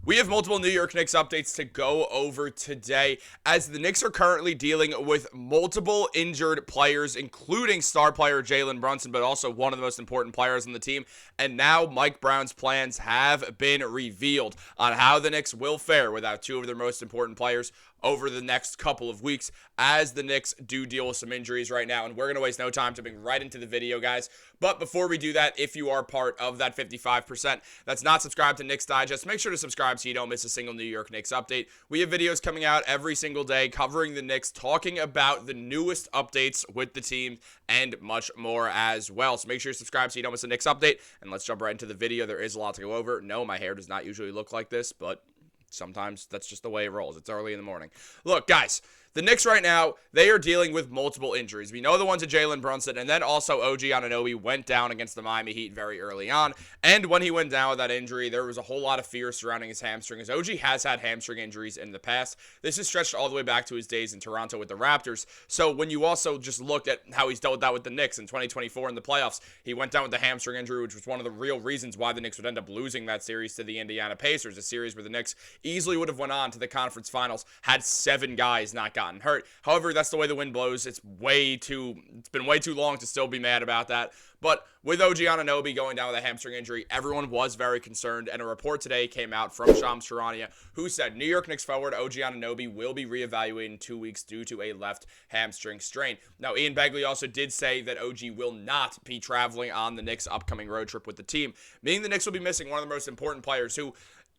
We have multiple New York Knicks updates to go over today, as the Knicks are currently dealing with multiple injured players, including star player Jalen Brunson, but also one of the most important players on the team. And now Mike Brown's plans have been revealed on how the Knicks will fare without two of their most important players over the next couple of weeks, as the Knicks do deal with some injuries right now. And we're going to waste no time jumping right into the video, guys. But before we do that, if you are part of that 55% that's not subscribed to Knicks Digest, make sure to subscribe so you don't miss a single New York Knicks update. We have videos coming out every single day covering the Knicks, talking about the newest updates with the team and much more as well. So make sure you subscribe so you don't miss a Knicks update. And let's jump right into the video. There is a lot to go over. No, my hair does not usually look like this, but sometimes that's just the way it rolls. It's early in the morning. Look, guys, the Knicks right now, they are dealing with multiple injuries. We know the ones of Jalen Brunson, and then also OG Anunoby went down against the Miami Heat very early on. And when he went down with that injury, there was a whole lot of fear surrounding his hamstring, as OG has had hamstring injuries in the past. This is stretched all the way back to his days in Toronto with the Raptors. So when you also just look at how he's dealt with that with the Knicks in 2024 in the playoffs, he went down with the hamstring injury, which was one of the real reasons why the Knicks would end up losing that series to the Indiana Pacers, a series where the Knicks easily would have went on to the conference finals had 7 guys not gotten hurt. However, that's the way the wind blows. It's been way too long to still be mad about that. But with OG Anunoby going down with a hamstring injury, everyone was very concerned, and a report today came out from Shams Charania, who said New York Knicks forward OG Anunoby will be reevaluated in 2 weeks due to a left hamstring strain. Now, Ian Begley also did say that OG will not be traveling on the Knicks' upcoming road trip with the team, meaning the Knicks will be missing one of the most important players, who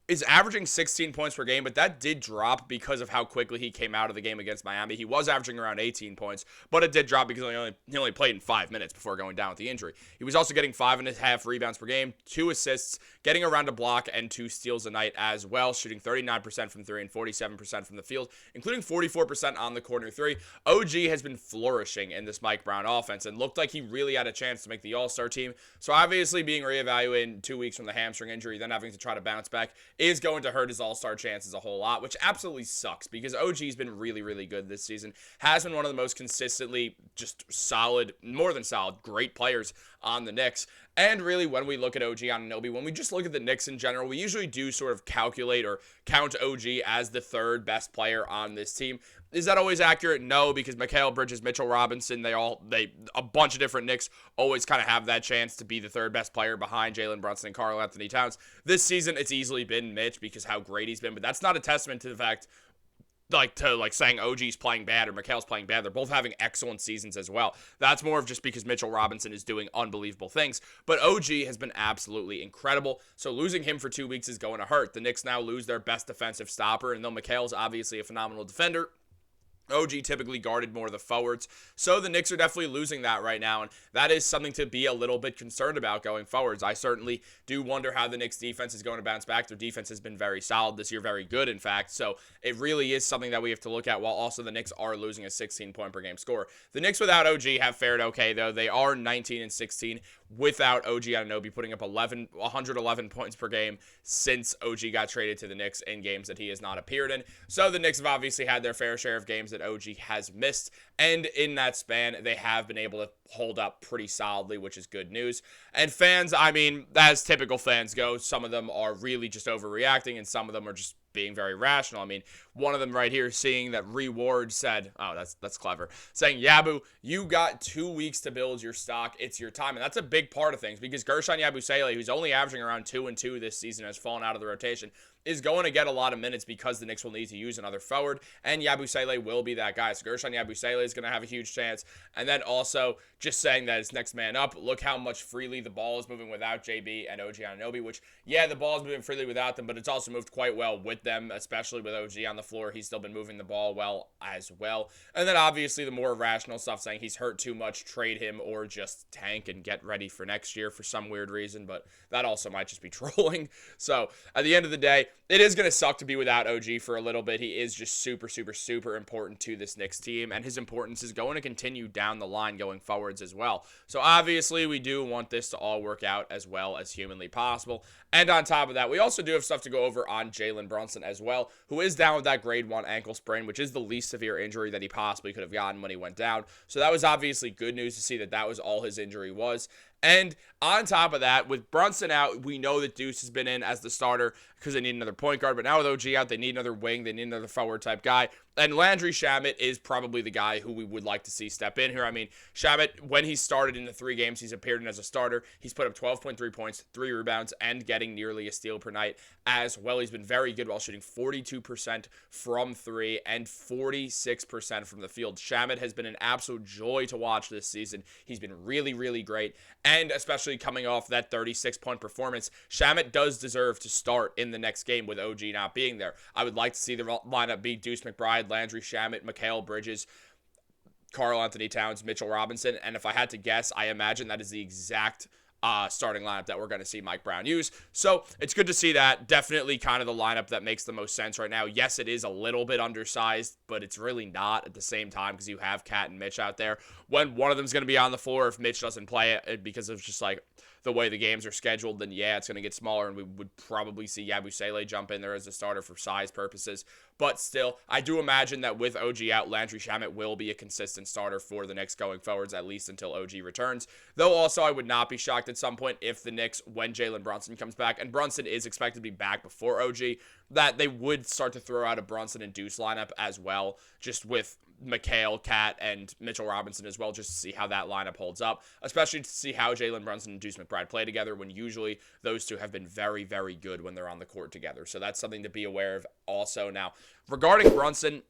is averaging 16 points per game, but that did drop because of how quickly he came out of the game against Miami. He was averaging around 18 points, but it did drop because he only played in 5 minutes before going down with the injury. He was also getting 5.5 rebounds per game, 2 assists, getting around a block, and 2 steals a night as well, shooting 39% from 3 and 47% from the field, including 44% on the corner 3. OG has been flourishing in this Mike Brown offense and looked like he really had a chance to make the All-Star team. So obviously being reevaluated in 2 weeks from the hamstring injury, then having to try to bounce back, is going to hurt his all-star chances a whole lot, which absolutely sucks because OG's been really, really good this season. Has been one of the most consistently just solid, more than solid, great players on the Knicks. And really, when we look at OG Anunoby, when we just look at the Knicks in general, we usually do sort of calculate or count OG as the 3rd best player on this team. Is that always accurate? No, because Mikal Bridges, Mitchell Robinson, a bunch of different Knicks always kind of have that chance to be the 3rd best player behind Jalen Brunson and Karl-Anthony Towns. This season, it's easily been Mitch because how great he's been, but that's not a testament to the fact saying OG's playing bad or Mikal's playing bad. They're both having excellent seasons as well. That's more of just because Mitchell Robinson is doing unbelievable things. But OG has been absolutely incredible. So losing him for 2 weeks is going to hurt. The Knicks now lose their best defensive stopper, and though Mikal's obviously a phenomenal defender, OG typically guarded more of the forwards, so the Knicks are definitely losing that right now, and that is something to be a little bit concerned about going forwards. I certainly do wonder how the Knicks defense is going to bounce back. Their defense has been very solid this year, very good, in fact, so it really is something that we have to look at, while also the Knicks are losing a 16-point per game score. The Knicks without OG have fared okay, though. They are 19-16 without OG Anunoby, putting up 111 points per game since OG got traded to the Knicks in games that he has not appeared in. So the Knicks have obviously had their fair share of games that OG has missed, and in that span, they have been able to hold up pretty solidly, which is good news. And fans, I mean, as typical fans go, some of them are really just overreacting, and some of them are just being very rational. I mean, one of them right here, seeing that Reward said, oh, that's clever, saying, Yabu, you got 2 weeks to build your stock. It's your time. And that's a big part of things because Gershon Yabusele, who's only averaging around 2 and 2 this season, has fallen out of the rotation, is going to get a lot of minutes because the Knicks will need to use another forward, and Yabusele will be that guy. So Gershon Yabusele is going to have a huge chance. And then also just saying that it's next man up. Look how much freely the ball is moving without JB and OG Anunoby, which, yeah, the ball is moving freely without them, but it's also moved quite well with them, especially with OG on the floor. He's still been moving the ball well as well. And then obviously the more rational stuff, saying he's hurt too much, trade him, or just tank and get ready for next year for some weird reason, but that also might just be trolling. So at the end of the day, it is going to suck to be without OG for a little bit. He is just super, super, super important to this Knicks team, and his importance is going to continue down the line going forwards as well. So obviously, we do want this to all work out as well as humanly possible. And on top of that, we also do have stuff to go over on Jalen Brunson as well, who is down with that grade 1 ankle sprain, which is the least severe injury that he possibly could have gotten when he went down. So that was obviously good news to see that that was all his injury was. And on top of that, with Brunson out, we know that Deuce has been in as the starter because they need another point guard. But now with OG out, they need another wing. They need another forward type guy. And Landry Shamet is probably the guy who we would like to see step in here. I mean, Shamet, when he started in the 3 games he's appeared in as a starter, he's put up 12.3 points, 3 rebounds, and getting nearly a steal per night as well. He's been very good while shooting 42% from 3 and 46% from the field. Shamet has been an absolute joy to watch this season. He's been really, really great. And especially coming off that 36-point performance, Shamet does deserve to start in the next game with OG not being there. I would like to see the lineup be Deuce McBride, Landry Shamet, Mikal Bridges, Karl-Anthony Towns, Mitchell Robinson, and if I had to guess, I imagine that is the exact starting lineup that we're going to see Mike Brown use. So it's good to see that. Definitely kind of the lineup that makes the most sense right now. Yes, it is a little bit undersized, but it's really not at the same time because you have Cat and Mitch out there. When one of them's going to be on the floor, if Mitch doesn't play it because of just like the way the games are scheduled, then yeah, it's going to get smaller, and we would probably see Yabusele jump in there as a starter for size purposes. But still, I do imagine that with OG out, Landry Shamet will be a consistent starter for the Knicks going forwards, at least until OG returns. Though also, I would not be shocked at some point if the Knicks, when Jalen Brunson comes back, and Brunson is expected to be back before OG, that they would start to throw out a Brunson and Deuce lineup as well, just with Mikal, Cat, and Mitchell Robinson as well, just to see how that lineup holds up, especially to see how Jalen Brunson and Deuce McBride play together when usually those two have been very, very good when they're on the court together. So that's something to be aware of also. Now, regarding Brunson,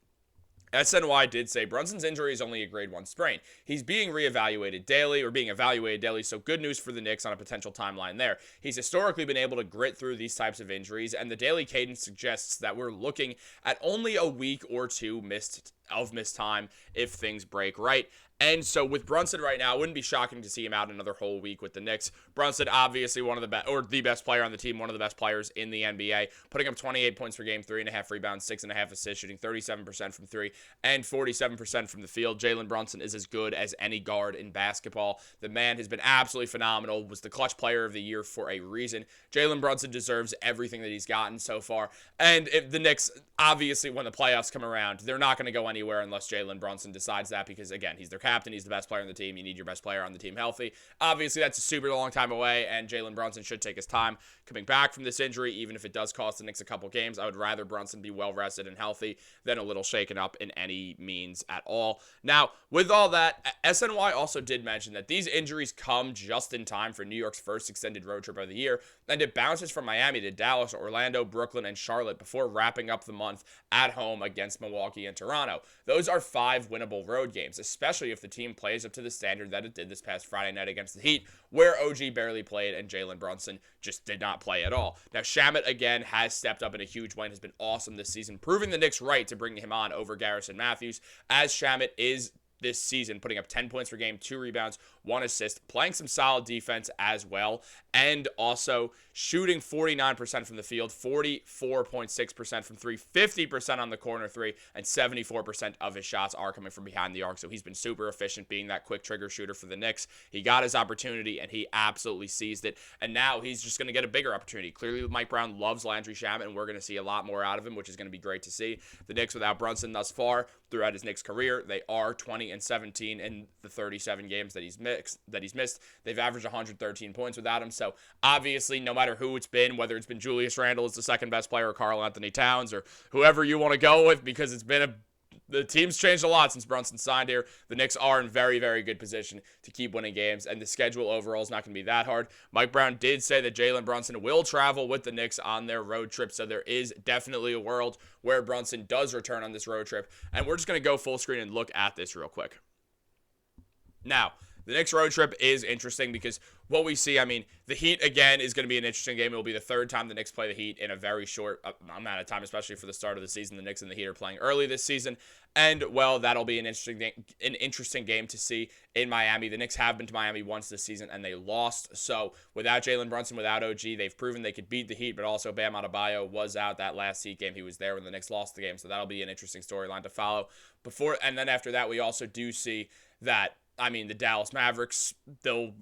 SNY did say Brunson's injury is only a grade 1 sprain. He's being evaluated daily, so good news for the Knicks on a potential timeline there. He's historically been able to grit through these types of injuries, and the daily cadence suggests that we're looking at only a week or 2 missed time if things break right. And so with Brunson right now, it wouldn't be shocking to see him out another whole week with the Knicks. Brunson, obviously one of the best, or the best player on the team, one of the best players in the NBA, putting up 28 points per game, 3.5 rebounds, 6.5 assists, shooting 37% from 3 and 47% from the field. Jalen Brunson is as good as any guard in basketball. The man has been absolutely phenomenal, was the clutch player of the year for a reason. Jalen Brunson deserves everything that he's gotten so far. And if the Knicks, obviously when the playoffs come around, they're not going to go anywhere unless Jalen Brunson decides that, because again, he's their captain, he's the best player on the team. You need your best player on the team healthy. Obviously, that's a super long time away, and Jalen Brunson should take his time coming back from this injury, even if it does cost the Knicks a couple games. I would rather Brunson be well rested and healthy than a little shaken up in any means at all. Now, with all that, SNY also did mention that these injuries come just in time for New York's first extended road trip of the year, and it bounces from Miami to Dallas, Orlando, Brooklyn, and Charlotte before wrapping up the month at home against Milwaukee and Toronto. Those are 5 winnable road games, especially if the team plays up to the standard that it did this past Friday night against the Heat, where OG barely played and Jalen Brunson just did not play at all. Now, Shamet, again, has stepped up in a huge way and has been awesome this season, proving the Knicks right to bring him on over Garrison Matthews, as Shamet is this season, putting up 10 points per game, 2 rebounds, 1 assist, playing some solid defense as well, and also shooting 49% from the field, 44.6% from 3, 50% on the corner 3, and 74% of his shots are coming from behind the arc. So he's been super efficient being that quick trigger shooter for the Knicks. He got his opportunity, and he absolutely seized it, and now he's just going to get a bigger opportunity. Clearly, Mike Brown loves Landry Shamet, and we're going to see a lot more out of him, which is going to be great to see. The Knicks without Brunson thus far throughout his Knicks career, they are 20-17 in the 37 games that he's missed. They've averaged 113 points without him. So obviously, no matter who it's been, whether it's been Julius Randle as the second best player, or Karl-Anthony Towns, or whoever you want to go with, because the team's changed a lot since Brunson signed here. The Knicks are in very, very good position to keep winning games, and the schedule overall is not going to be that hard. Mike Brown did say that Jalen Brunson will travel with the Knicks on their road trip, so there is definitely a world where Brunson does return on this road trip, and we're just going to go full screen and look at this real quick. Now, the Knicks road trip is interesting because what we see, I mean, the Heat, again, is going to be an interesting game. It will be the 3rd time the Knicks play the Heat in a very short amount of time, especially for the start of the season. The Knicks and the Heat are playing early this season, and, well, that'll be an interesting game to see in Miami. The Knicks have been to Miami once this season, and they lost. So, without Jalen Brunson, without OG, they've proven they could beat the Heat, but also Bam Adebayo was out that last Heat game. He was there when the Knicks lost the game, so that'll be an interesting storyline to follow. And then after that, we also do see that, I mean, the Dallas Mavericks, the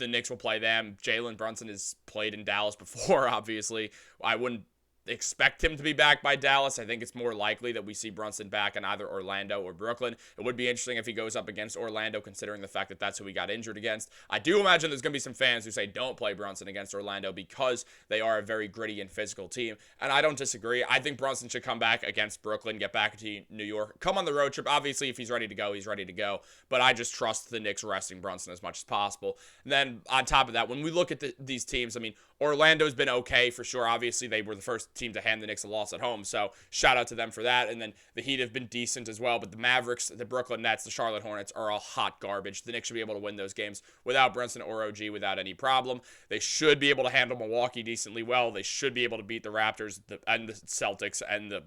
Knicks will play them. Jalen Brunson has played in Dallas before, obviously. I wouldn't expect him to be back by Dallas. I think it's more likely that we see Brunson back in either Orlando or Brooklyn. It would be interesting if he goes up against Orlando, considering the fact that that's who he got injured against. I do imagine there's going to be some fans who say don't play Brunson against Orlando because they are a very gritty and physical team, and I don't disagree. I think Brunson should come back against Brooklyn, get back to New York, come on the road trip. Obviously, if he's ready to go, he's ready to go, but I just trust the Knicks resting Brunson as much as possible. And then on top of that, when we look at these teams, I mean, Orlando's been okay for sure. Obviously, they were the first team to hand the Knicks a loss at home, so shout out to them for that. And then the Heat have been decent as well, but the Mavericks, the Brooklyn Nets, the Charlotte Hornets are all hot garbage. The Knicks should be able to win those games without Brunson or OG without any problem. They should be able to handle Milwaukee decently well. They should be able to beat the Raptors and the Celtics and the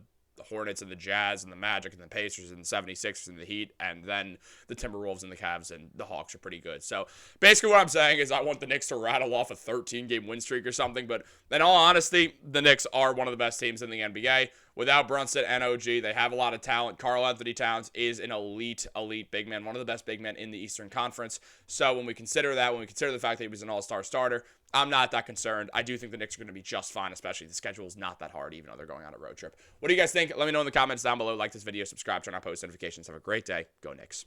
Hornets and the Jazz and the Magic and the Pacers and the 76ers and the Heat, and then the Timberwolves and the Cavs and the Hawks are pretty good. So basically what I'm saying is I want the Knicks to rattle off a 13-game win streak or something, but in all honesty, the Knicks are one of the best teams in the NBA. Without Brunson and OG, they have a lot of talent. Karl-Anthony Towns is an elite big man, one of the best big men in the Eastern Conference. So when we consider that, when we consider the fact that he was an all-star starter, I'm not that concerned. I do think the Knicks are going to be just fine, especially the schedule is not that hard, even though they're going on a road trip. What do you guys think? Let me know in the comments down below. Like this video, subscribe, turn on post notifications. Have a great day. Go Knicks.